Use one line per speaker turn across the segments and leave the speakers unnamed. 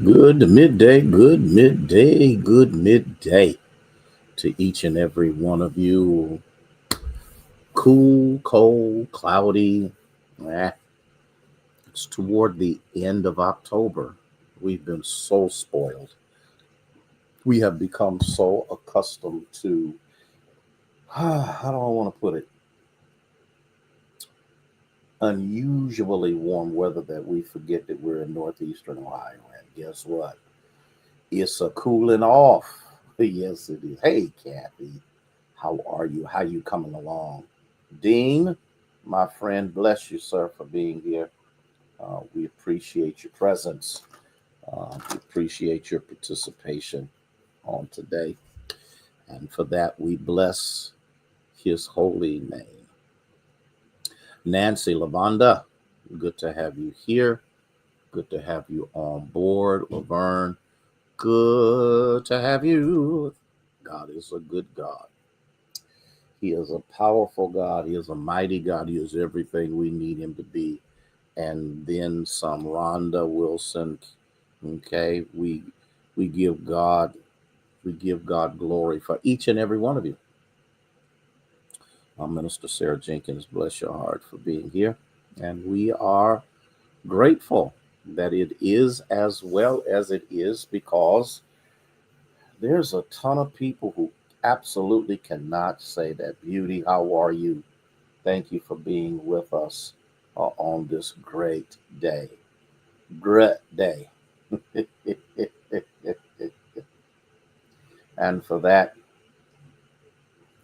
Good midday to each and every one of you. Cool, cold, cloudy. Eh, it's toward the end of October. We've been so spoiled. We have become so accustomed to, how do I want to put it, unusually warm weather that we forget that we're in northeastern Ohio. And guess what? It's a cooling off. Yes, it is. Hey, Kathy. How are you? How you coming along? Dean, my friend, bless you, sir, for being here. We appreciate your presence. We appreciate your participation on today. And for that, we bless his holy name. Nancy Lavonda, good to have you here. Good to have you on board. Laverne, good to have you. God is a good God. He is a powerful God. He is a mighty God. He is everything we need him to be. And then some. Rhonda Wilson. Okay, we give God glory for each and every one of you. Minister Sarah Jenkins, bless your heart for being here. And we are grateful that it is as well as it is because there's a ton of people who absolutely cannot say that. Beauty, how are you? Thank you for being with us on this great day. Great day. And for that,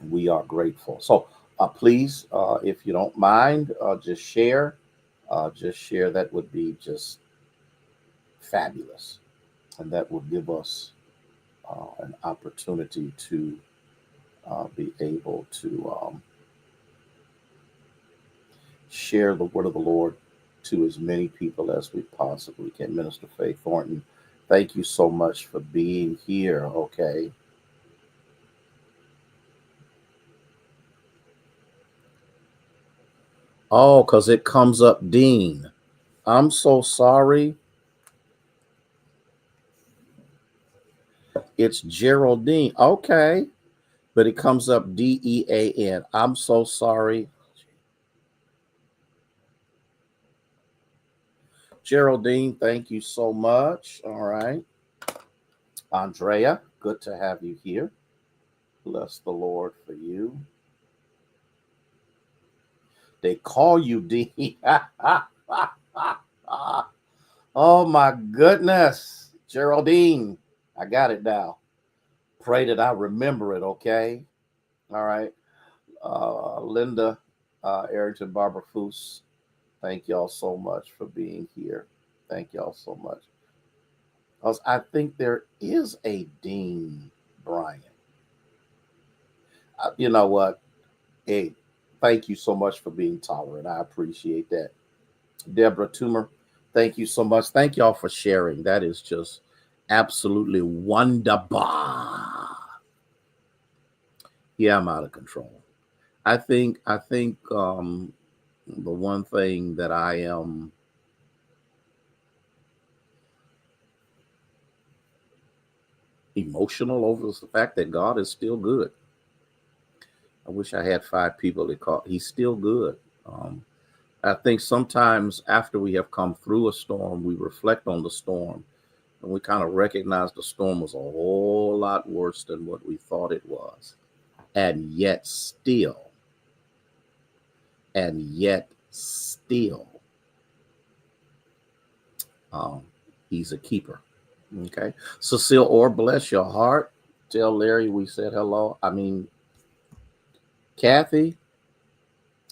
we are grateful. So please, if you don't mind, just share. Just share. That would be just fabulous. And that will give us an opportunity to be able to share the word of the Lord to as many people as we possibly can. Minister Faith Thornton, thank you so much for being here. Okay. Oh, because it comes up Dean. I'm so sorry. It's Geraldine. Okay. But it comes up Dean. I'm so sorry. Geraldine, thank you so much. All right. Andrea, good to have you here. Bless the Lord for you. They call you Dean. Oh my goodness. Geraldine, I got it now. Pray that I remember it, okay? All right. Linda, Arrington, Barbara Foose, thank y'all so much for being here. Thank y'all so much. Because I think there is a Dean Bryant. You know what? Hey, thank you so much for being tolerant. I appreciate that. Deborah Toomer, thank you so much. Thank y'all for sharing. That is just absolutely wonderful. Yeah, I'm out of control. I think the one thing that I am emotional over is the fact that God is still good. I wish I had 5 people that call. He's still good. Um, I think sometimes after we have come through a storm, we reflect on the storm and we kind of recognize the storm was a whole lot worse than what we thought it was. And yet still, and yet still, um, he's a keeper. Okay. Cecile Orr, bless your heart. Tell Larry we said hello. I mean, Kathy,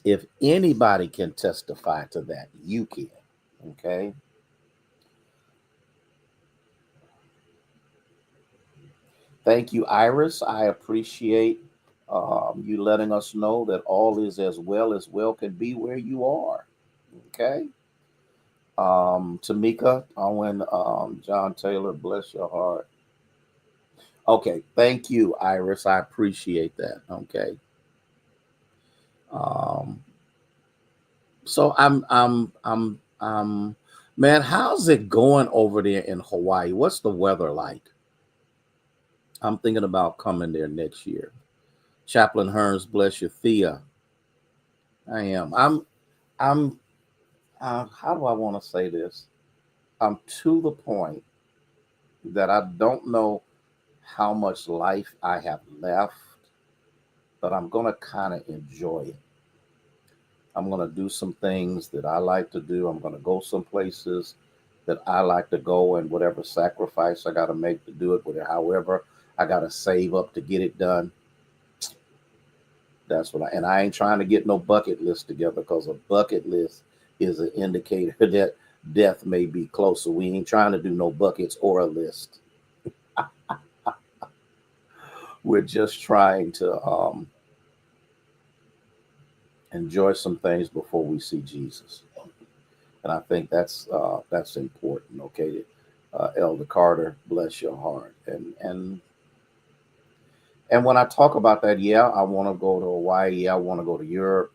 if anybody can testify to that, you can. Okay. Thank you, Iris. I appreciate you letting us know that all is as well can be where you are. Okay. Tamika, Owen, John Taylor, bless your heart. Okay. Thank you, Iris. I appreciate that. Okay. Um, so I'm Man, how's it going over there in Hawaii? What's the weather like? I'm thinking about coming there next year. Chaplain Hearns, bless you, Thea. I am. I'm. How do I want to say this? I'm to the point that I don't know how much life I have left, but I'm gonna kind of enjoy it. I'm gonna do some things that I like to do. I'm gonna go some places that I like to go, and whatever sacrifice I got to make to do it, whatever, however I got to save up to get it done. That's what and I ain't trying to get no bucket list together because a bucket list is an indicator that death may be closer. We ain't trying to do no buckets or a list. We're just trying to enjoy some things before we see Jesus, and I think that's important. Okay, Elder Carter, bless your heart, and when I talk about that, yeah, I want to go to Hawaii. Yeah, I want to go to Europe.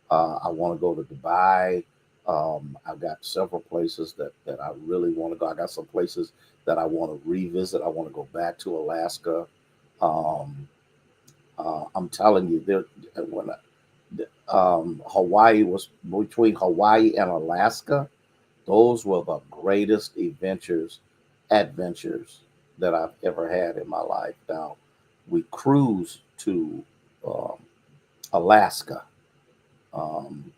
I want to go to Dubai. I've got several places that I really want to go. I got some places that I want to revisit. I want to go back to Alaska. Um, I'm telling you, when Hawaii was between Hawaii and Alaska, those were the greatest adventures that I've ever had in my life. Now, we cruised to um, Alaska. Um,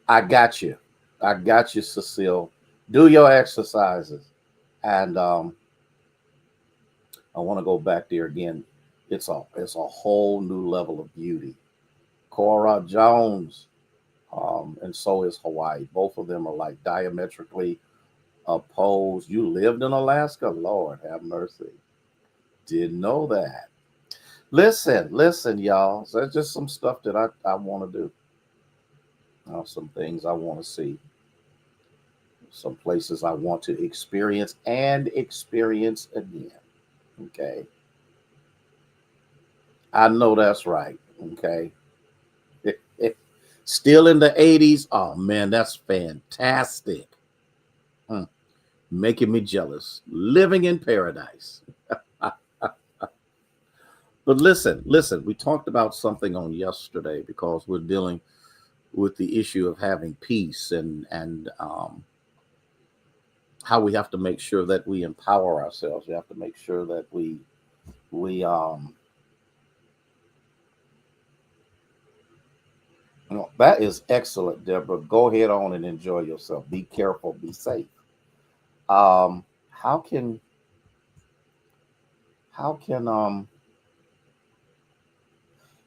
I got you. I got you, Cecile. Do your exercises. And I want to go back there again. It's a whole new level of beauty. Cora Jones, and so is Hawaii. Both of them are like diametrically opposed. You lived in Alaska? Lord have mercy. Didn't know that. Listen, y'all. So that's just some stuff that I want to do. Some things I want to see. Some places I want to experience and experience again. Okay. I know that's right. Okay. Still in the 80s. Oh, man, that's fantastic. Hmm. Making me jealous. Living in paradise. But listen, we talked about something on yesterday because we're dealing with the issue of having peace and how we have to make sure that we empower ourselves. We have to make sure that we that is excellent, Deborah. Go ahead on and enjoy yourself. Be careful. Be safe. How can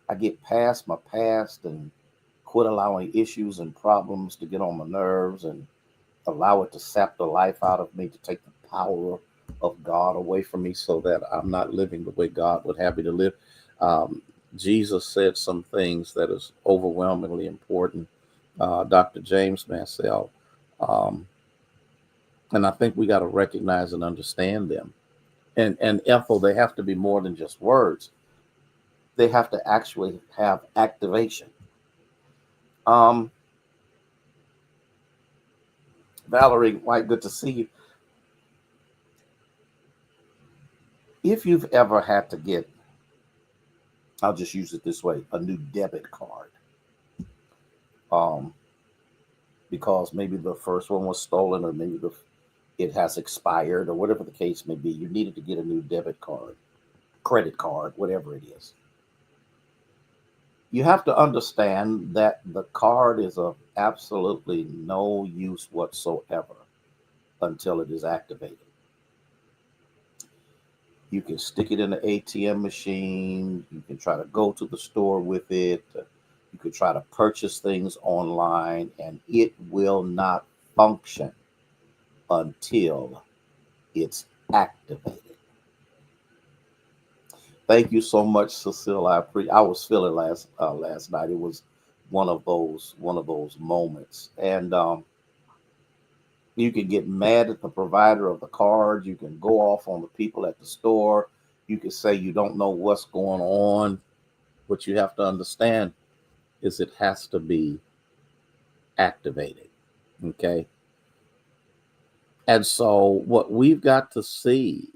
I get past my past and quit allowing issues and problems to get on my nerves and allow it to sap the life out of me, to take the power of God away from me so that I'm not living the way God would have me to live. Um, Jesus said some things that is overwhelmingly important. Dr. James Mansell, um, and I think we got to recognize and understand them. And Ethel, they have to be more than just words. They have to actually have activation. Um, Valerie, White, good to see you. If you've ever had to get, I'll just use it this way, a new debit card, um, because maybe the first one was stolen or maybe it has expired or whatever the case may be, you needed to get a new debit card, credit card, whatever it is. You have to understand that the card is of absolutely no use whatsoever until it is activated. You can stick it in the ATM machine. You can try to go to the store with it. You could try to purchase things online, and it will not function until it's activated. Thank you so much, Cecile. I was feeling last night. It was one of those moments, and you can get mad at the provider of the card. You can go off on the people at the store. You can say you don't know what's going on. What you have to understand is it has to be activated. Okay. And so what we've got to see,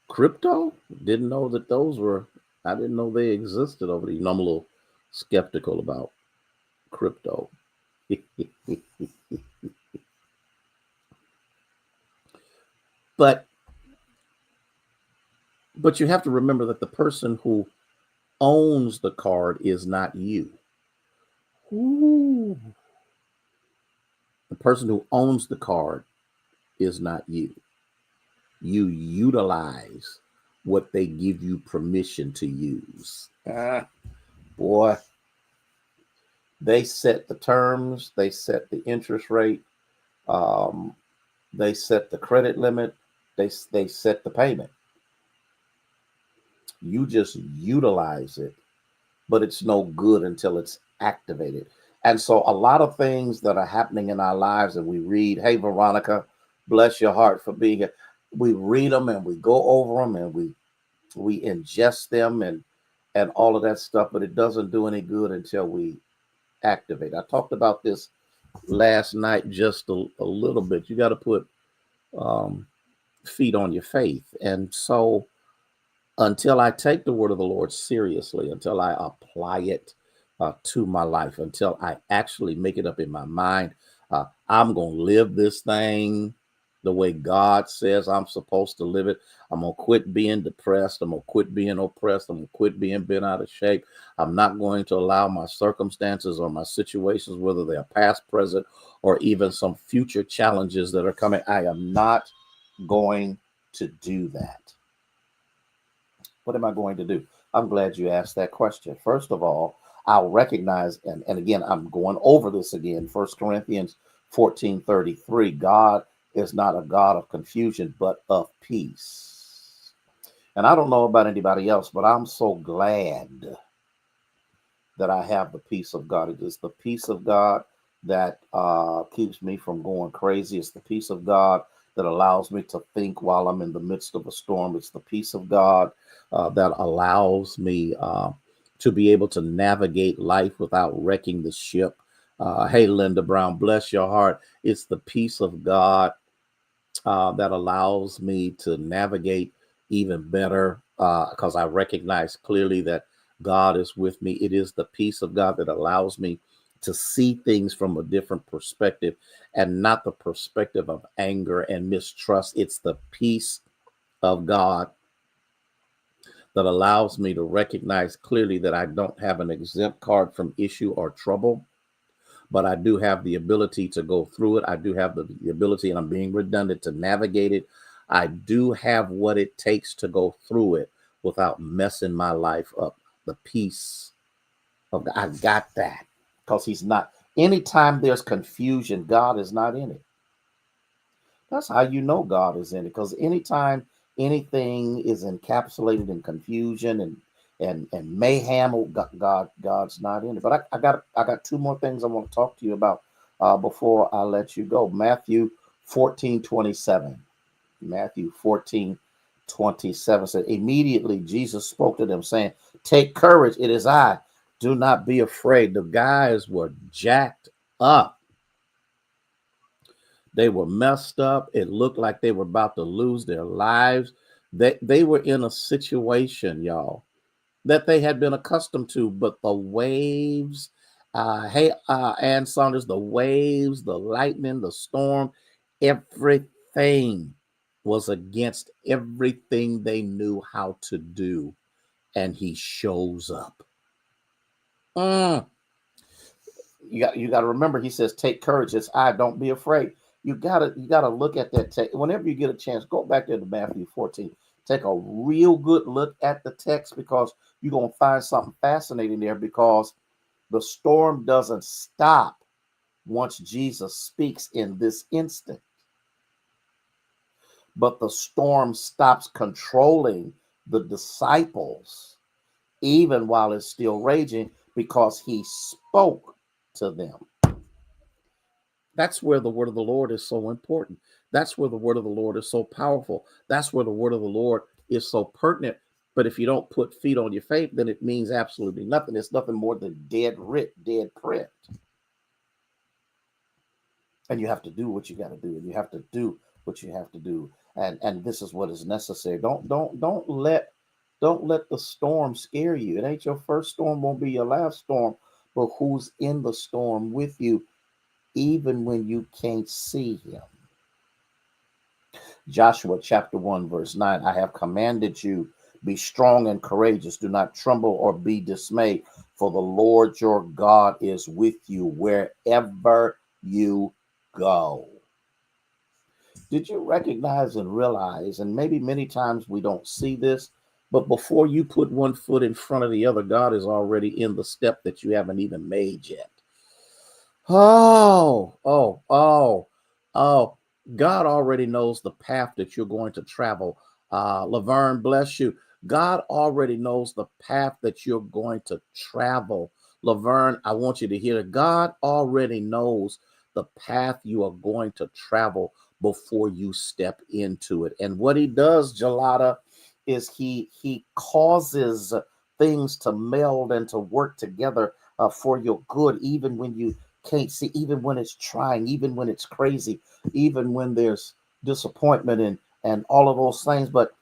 crypto, didn't know that I didn't know they existed over there. You know, I'm a little skeptical about crypto. but but you have to remember that the person who owns the card is not you. Ooh. The person who owns the card is not you. You utilize what they give you permission to use. Boy, they set the terms, they set the interest rate, um, they set the credit limit, they set the payment. You just utilize it, but it's no good until it's activated. And so a lot of things that are happening in our lives, and we read, hey, Veronica, bless your heart for being here. We read them and we go over them and we ingest them and all of that stuff, but it doesn't do any good until we activate. I talked about this last night just a little bit. You got to put um, feet on your faith. And so until I take the word of the Lord seriously, until I apply it to my life, until I actually make it up in my mind, I'm going to live this thing the way God says I'm supposed to live it. I'm going to quit being depressed. I'm going to quit being oppressed. I'm going to quit being bent out of shape. I'm not going to allow my circumstances or my situations, whether they're past, present, or even some future challenges that are coming. I am not going to do that. What am I going to do? I'm glad you asked that question. First of all, I'll recognize, and again, I'm going over this again, 1 Corinthians 14:33. God is not a God of confusion, but of peace. And I don't know about anybody else, but I'm so glad that I have the peace of God. It is the peace of God that keeps me from going crazy. It's the peace of God that allows me to think while I'm in the midst of a storm. It's the peace of God that allows me to be able to navigate life without wrecking the ship. Hey, Linda Brown, bless your heart. It's the peace of God that allows me to navigate even better because I recognize clearly that God is with me. It is the peace of God that allows me to see things from a different perspective and not the perspective of anger and mistrust. It's the peace of God that allows me to recognize clearly that I don't have an exempt card from issue or trouble, but I do have the ability to go through it. I do have the ability, and I'm being redundant, to navigate it. I do have what it takes to go through it without messing my life up. The peace of God. I got that because He's not. Anytime there's confusion, God is not in it. That's how you know God is in it. Because anytime anything is encapsulated in confusion and mayhem, God's not in it. But I got two more things I want to talk to you about before I let you go. Matthew 14:27. Matthew 14:27 said, immediately Jesus spoke to them, saying, take courage, it is I. Do not be afraid. The guys were jacked up. They were messed up. It looked like they were about to lose their lives. They were in a situation, y'all, that they had been accustomed to, but the waves, Ann Saunders, the waves, the lightning, the storm, everything was against everything they knew how to do. And He shows up. Mm. You got to remember, He says, take courage. It's I, don't be afraid. You gotta look at that text. Whenever you get a chance, go back there to Matthew 14. Take a real good look at the text because you're gonna find something fascinating there because the storm doesn't stop once Jesus speaks in this instant. But the storm stops controlling the disciples even while it's still raging because He spoke to them. That's where the word of the Lord is so important. That's where the word of the Lord is so powerful. That's where the word of the Lord is so pertinent. But if you don't put feet on your faith, then it means absolutely nothing. It's nothing more than dead print. And you have to do what you got to do, and you have to do what you have to do. And this is what is necessary. Don't let the storm scare you. It ain't your first storm, won't be your last storm, but who's in the storm with you, even when you can't see him. Joshua chapter 1, verse 9, I have commanded you, be strong and courageous. Do not tremble or be dismayed, for the Lord your God is with you wherever you go. Did you recognize and realize, and maybe many times we don't see this, but before you put one foot in front of the other, God is already in the step that you haven't even made yet. Oh. God already knows the path that you're going to travel. Laverne, bless you. God already knows the path that you're going to travel. Laverne, I want you to hear it. God already knows the path you are going to travel before you step into it. And what he does, Gelada, is he causes things to meld and to work together for your good, even when you can't see, even when it's trying, even when it's crazy, even when there's disappointment and all of those things. But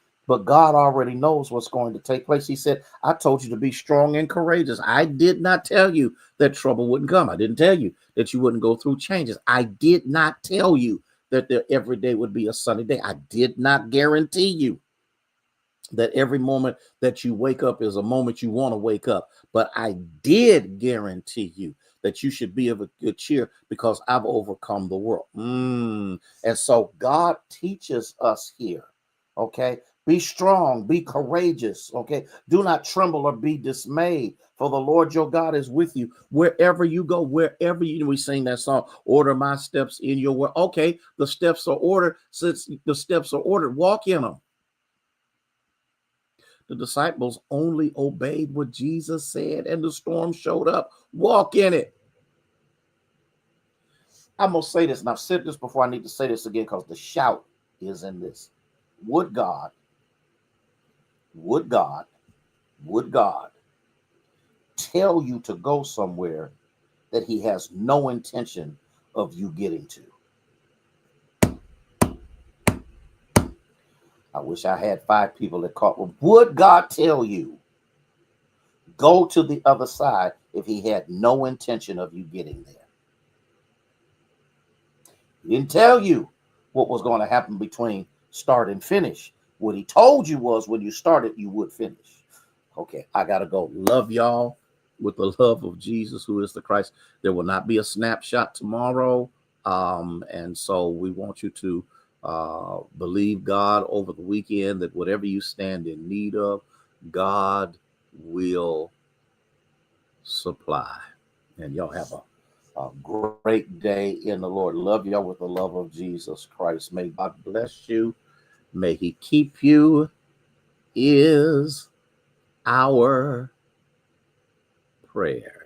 God already knows what's going to take place. He said, I told you to be strong and courageous. I did not tell you that trouble wouldn't come. I didn't tell you that you wouldn't go through changes. I did not tell you that every day would be a sunny day. I did not guarantee you that every moment that you wake up is a moment you want to wake up. But I did guarantee you that you should be of a good cheer because I've overcome the world. And so God teaches us here, okay? Be strong, be courageous, okay? Do not tremble or be dismayed, for the Lord your God is with you wherever you go, wherever you, we sing that song, order my steps in your word. Okay, the steps are ordered. Since the steps are ordered, walk in them. The disciples only obeyed what Jesus said, and the storm showed up. Walk in it. I'm going to say this, and I've said this before. I need to say this again because the shout is in this. Would God tell you to go somewhere that he has no intention of you getting to? I wish I had 5 people that caught. Would God tell you go to the other side if he had no intention of you getting there? He didn't tell you what was going to happen between start and finish. What he told you was when you started, you would finish. Okay, I got to go. Love y'all with the love of Jesus, who is the Christ. There will not be a snapshot tomorrow. And so we want you to believe God over the weekend that whatever you stand in need of, God will supply. And y'all have a great day in the Lord. Love y'all with the love of Jesus Christ. May God bless you. May he keep you, is our prayer.